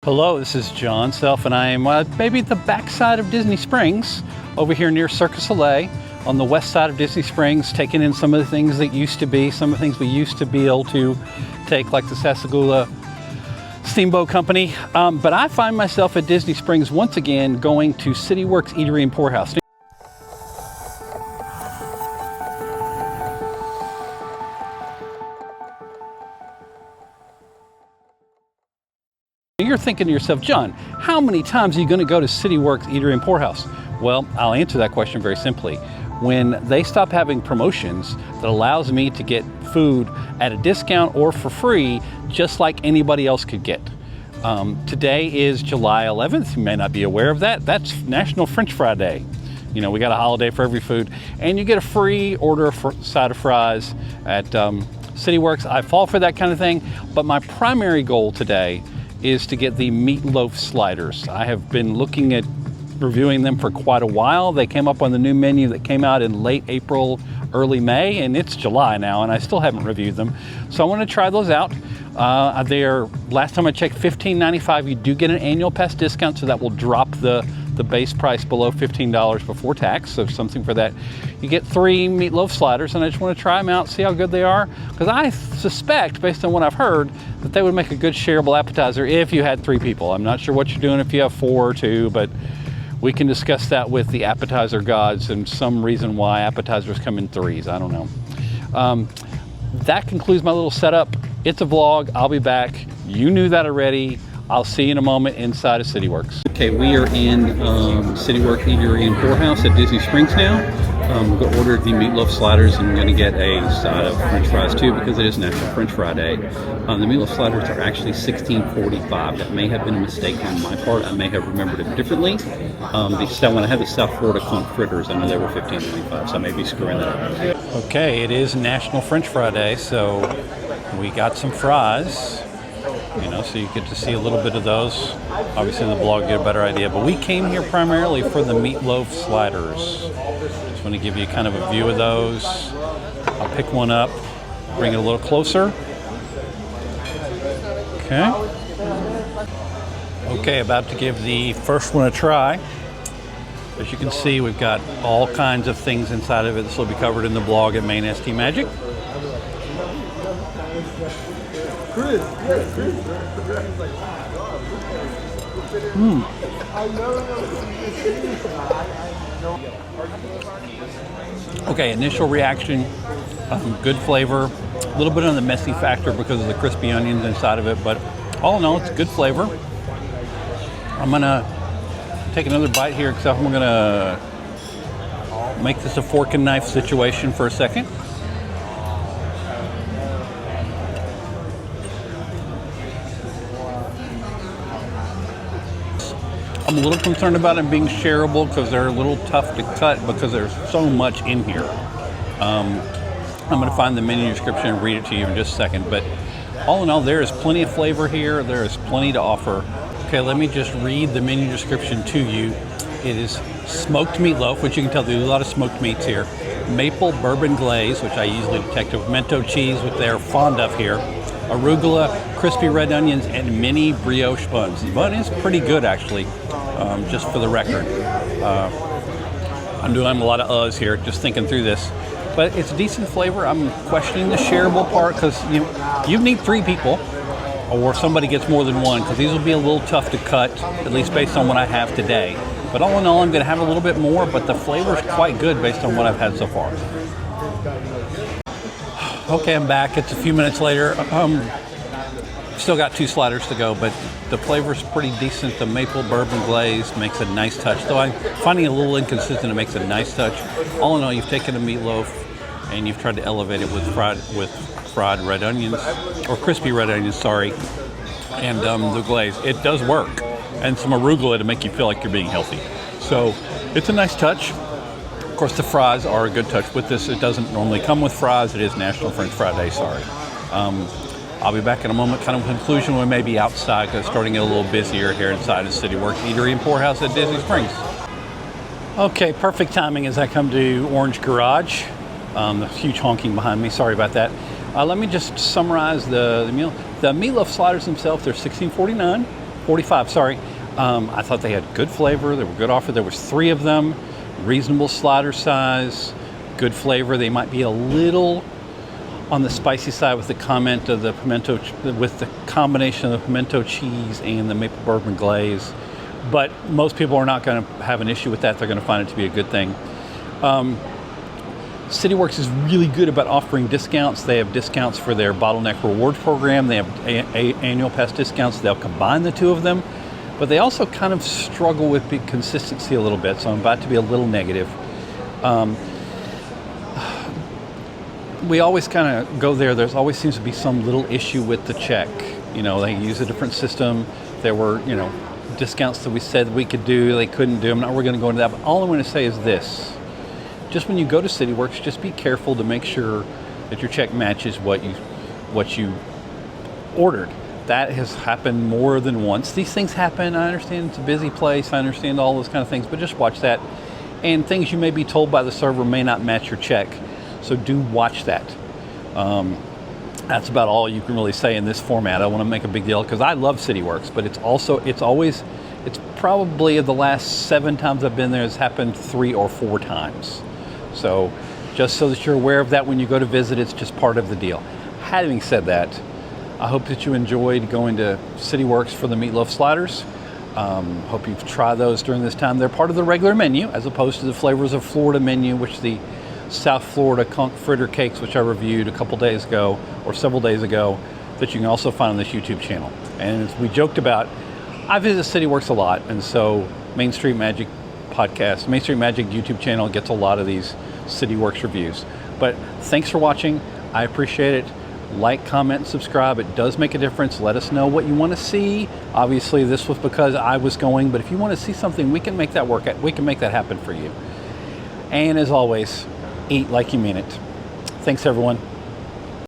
Hello, this is John Self, and I am maybe at the backside of Disney Springs, over here near Circus Soleil, on the west side of Disney Springs, taking in some of the things that used to be, some of the things we used to be able to take, like the Sassagoula Steamboat Company. But I find myself at Disney Springs once again going to City Works Eatery and Poorhouse. You're thinking to yourself, John, how many times are you going to go to City Works Eatery and Poorhouse? Well, I'll answer that question very simply. When they stop having promotions that allows me to get food at a discount or for free, just like anybody else could get. Today is July 11th. You may not be aware of that. That's National French Fry Day. You know, we got a holiday for every food, and you get a free order for side of fries at City Works. I fall for that kind of thing, but my primary goal today is to get the meatloaf sliders. I have been looking at reviewing them for quite a while. They came up on the new menu that came out in late April, early May, and it's July now, and I still haven't reviewed them. So I want to try those out. They're, last time I checked, $15.95. You do get an annual pass discount, so that will drop the base price below $15 before tax, so something for that. You get 3 meatloaf sliders, and I just want to try them out, see how good they are, because I suspect, based on what I've heard, that they would make a good shareable appetizer if you had 3 people. I'm not sure what you're doing if you have 4 or 2, but we can discuss that with the appetizer gods and some reason why appetizers come in 3s. I don't know. That concludes my little setup. It's a vlog. I'll be back. You knew that already. I'll see you in a moment inside of City Works. Okay, we are in City Works Eatery and Poorhouse at Disney Springs now. We're going to order the meatloaf sliders, and I'm going to get a side of French fries too, because it is National French Fry Day. The meatloaf sliders are actually $16.45. That may have been a mistake on my part. I may have remembered it differently. When I had the South Florida conch fritters, I know they were $15.25, so I may be screwing that up. Okay, it is National French Fry Day, so we got some fries. You know, so you get to see a little bit of those. Obviously in the blog you get a better idea, but we came here primarily for the meatloaf sliders. Just want to give you kind of a view of those. I'll pick one up, bring it a little closer. Okay, about to give the first one a try. As you can see, we've got all kinds of things inside of it. This will be covered in the blog at Main ST Magic. Okay, initial reaction, good flavor, a little bit on the messy factor because of the crispy onions inside of it, but all in all, it's good flavor. I'm gonna take another bite here, except I'm gonna make this a fork and knife situation for a second. I'm a little concerned about them being shareable because they're a little tough to cut because there's so much in here. I'm going to find the menu description and read it to you in just a second, but all in all, there is plenty of flavor here. There is plenty to offer. Okay, let me just read the menu description to you. It is smoked meatloaf, which you can tell there's a lot of smoked meats here. Maple bourbon glaze, which I usually detect with pimento cheese, which they're fond of here. Arugula, crispy red onions, and mini brioche buns. The bun is pretty good, actually, just for the record. I'm doing a lot of uhs here, just thinking through this. But it's a decent flavor. I'm questioning the shareable part because you need 3 people, or somebody gets more than one, because these will be a little tough to cut, at least based on what I have today. But all in all, I'm going to have a little bit more, but the flavor is quite good based on what I've had so far. Okay, I'm back. It's a few minutes later. Still got 2 sliders to go, but the flavor's pretty decent. The maple bourbon glaze makes a nice touch, though I'm finding it a little inconsistent. It makes a nice touch. All in all, you've taken a meatloaf and you've tried to elevate it with fried red onions, or crispy red onions, sorry, and the glaze. It does work, and some arugula to make you feel like you're being healthy. So it's a nice touch. Of course, the fries are a good touch with this. It doesn't normally come with fries. It is National French Fry Day, sorry. I'll be back in a moment, kind of conclusion. We may be outside because it's starting to get a little busier here inside of City Works Eatery and Poorhouse at Disney Springs. Okay, perfect timing as I come to Orange Garage. The huge honking behind me, sorry about that. Let me just summarize the meal. The meatloaf sliders themselves, they're $16.49. $45, sorry. I thought they had good flavor. They were good offer. There was 3 of them, reasonable slider size, good flavor. They might be a little on the spicy side with the comment of the pimento, with the combination of the pimento cheese and the maple bourbon glaze. But most people are not going to have an issue with that. They're going to find it to be a good thing. CityWorks is really good about offering discounts. They have discounts for their Bottleneck Rewards program. They have annual pass discounts. They'll combine the 2 of them, but they also kind of struggle with consistency a little bit, so I'm about to be a little negative. We always kind of go there. There's always seems to be some little issue with the check. You know, they use a different system. There were, you know, discounts that we said we could do, they couldn't do. I'm not, we're going to go into that, but all I'm going to say is this. Just when you go to CityWorks, just be careful to make sure that your check matches what you ordered. That has happened more than once. These things happen. I understand it's a busy place. I understand all those kind of things, but just watch that. And things you may be told by the server may not match your check. So do watch that. That's about all you can really say in this format. I want to make a big deal because I love CityWorks, but it's probably of the last 7 times I've been there, it's happened 3 or 4 times. So just so that you're aware of that when you go to visit, it's just part of the deal. Having said that, I hope that you enjoyed going to CityWorks for the meatloaf sliders. Hope you've tried those during this time. They're part of the regular menu as opposed to the Flavors of Florida menu, which the South Florida conch fritter cakes, which I reviewed a couple days ago or several days ago, that you can also find on this YouTube channel. And as we joked about, I visit CityWorks a lot, and so Main Street Magic podcast, Main Street Magic YouTube channel gets a lot of these CityWorks reviews. But thanks for watching. I appreciate it. Like, comment, subscribe. It does make a difference. Let us know what you want to see. Obviously, this was because I was going, but if you want to see something, we can make that work. We can make that happen for you. And as always, eat like you mean it. Thanks, everyone.